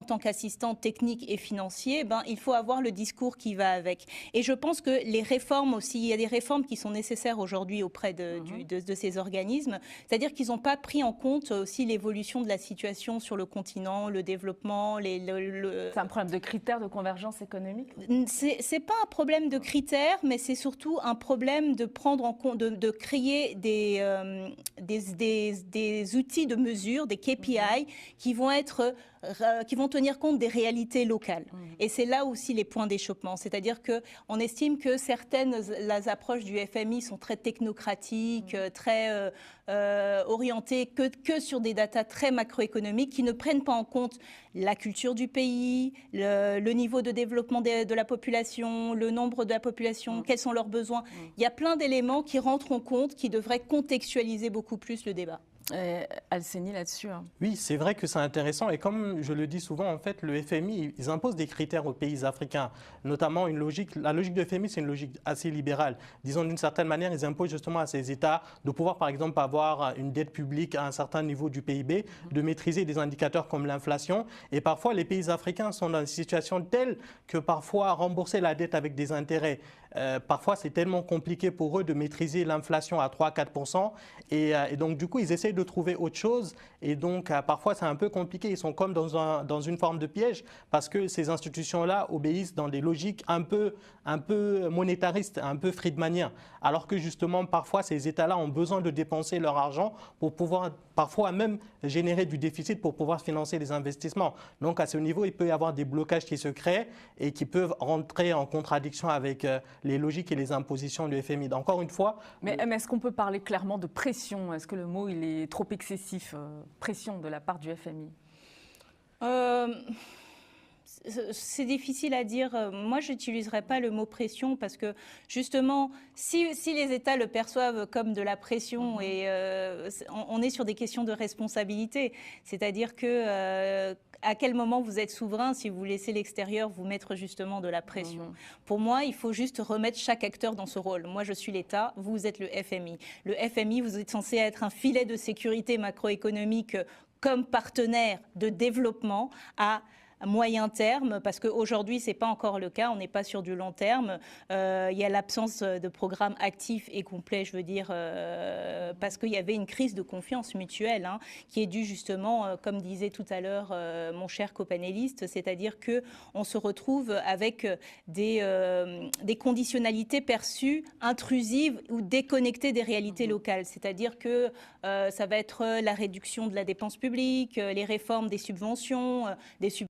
tant qu'assistant technique et financier, il faut avoir le discours qui va avec. Et je pense que les réformes aussi, il y a des réformes qui sont nécessaires aujourd'hui auprès de ces organismes, c'est-à-dire qu'ils n'ont pas pris en compte aussi l'évolution de la situation sur le continent, le développement, C'est un problème de critères de convergence économique? C'est pas un problème de critères, mais c'est surtout un problème de prendre en compte, de créer des outils de mesure, des KPI qui vont tenir compte des réalités locales. Et c'est là aussi les points d'achoppement. C'est-à-dire qu'on estime que certaines approches du FMI sont très technocratiques, très orientées que sur des datas très macroéconomiques qui ne prennent pas en compte la culture du pays, le niveau de développement de la population, le nombre de la population, quels sont leurs besoins. Il y a plein d'éléments qui rentrent en compte, qui devraient contextualiser beaucoup plus le débat. Al-Seni là-dessus. Oui, c'est vrai que c'est intéressant et comme je le dis souvent, en fait, le FMI, ils imposent des critères aux pays africains, notamment la logique du FMI, c'est une logique assez libérale. Disons d'une certaine manière, ils imposent justement à ces États de pouvoir, par exemple, avoir une dette publique à un certain niveau du PIB, de maîtriser des indicateurs comme l'inflation. Et parfois, les pays africains sont dans une situation telle que parfois rembourser la dette avec des intérêts, parfois c'est tellement compliqué pour eux de maîtriser l'inflation à 3-4%. Et donc du coup, ils essayent de trouver autre chose. Et donc parfois c'est un peu compliqué. Ils sont comme dans une forme de piège parce que ces institutions-là obéissent dans des logiques un peu monétaristes, un peu friedmaniens. Alors que justement, parfois ces États-là ont besoin de dépenser leur argent pour pouvoir parfois même générer du déficit pour pouvoir financer les investissements. Donc à ce niveau, il peut y avoir des blocages qui se créent et qui peuvent rentrer en contradiction avec les logiques et les impositions du FMI. Encore une fois… Mais est-ce qu'on peut parler clairement de pression? Est-ce que le mot il est trop excessif, pression de la part du FMI? C'est difficile à dire. Moi, je n'utiliserais pas le mot pression parce que justement, si les États le perçoivent comme de la pression, et on est sur des questions de responsabilité, c'est-à-dire que à quel moment vous êtes souverain si vous laissez l'extérieur vous mettre justement de la pression. Pour moi, il faut juste remettre chaque acteur dans ce rôle. Moi, je suis l'État, vous êtes le FMI. Le FMI, vous êtes censé être un filet de sécurité macroéconomique comme partenaire de développement à moyen terme, parce qu'aujourd'hui, ce n'est pas encore le cas, on n'est pas sur du long terme. Il y a l'absence de programme actif et complet, je veux dire, parce qu'il y avait une crise de confiance mutuelle qui est due justement, comme disait tout à l'heure mon cher copanéliste, c'est-à-dire qu'on se retrouve avec des conditionnalités perçues intrusives ou déconnectées des réalités locales. C'est-à-dire que ça va être la réduction de la dépense publique, les réformes des subventions,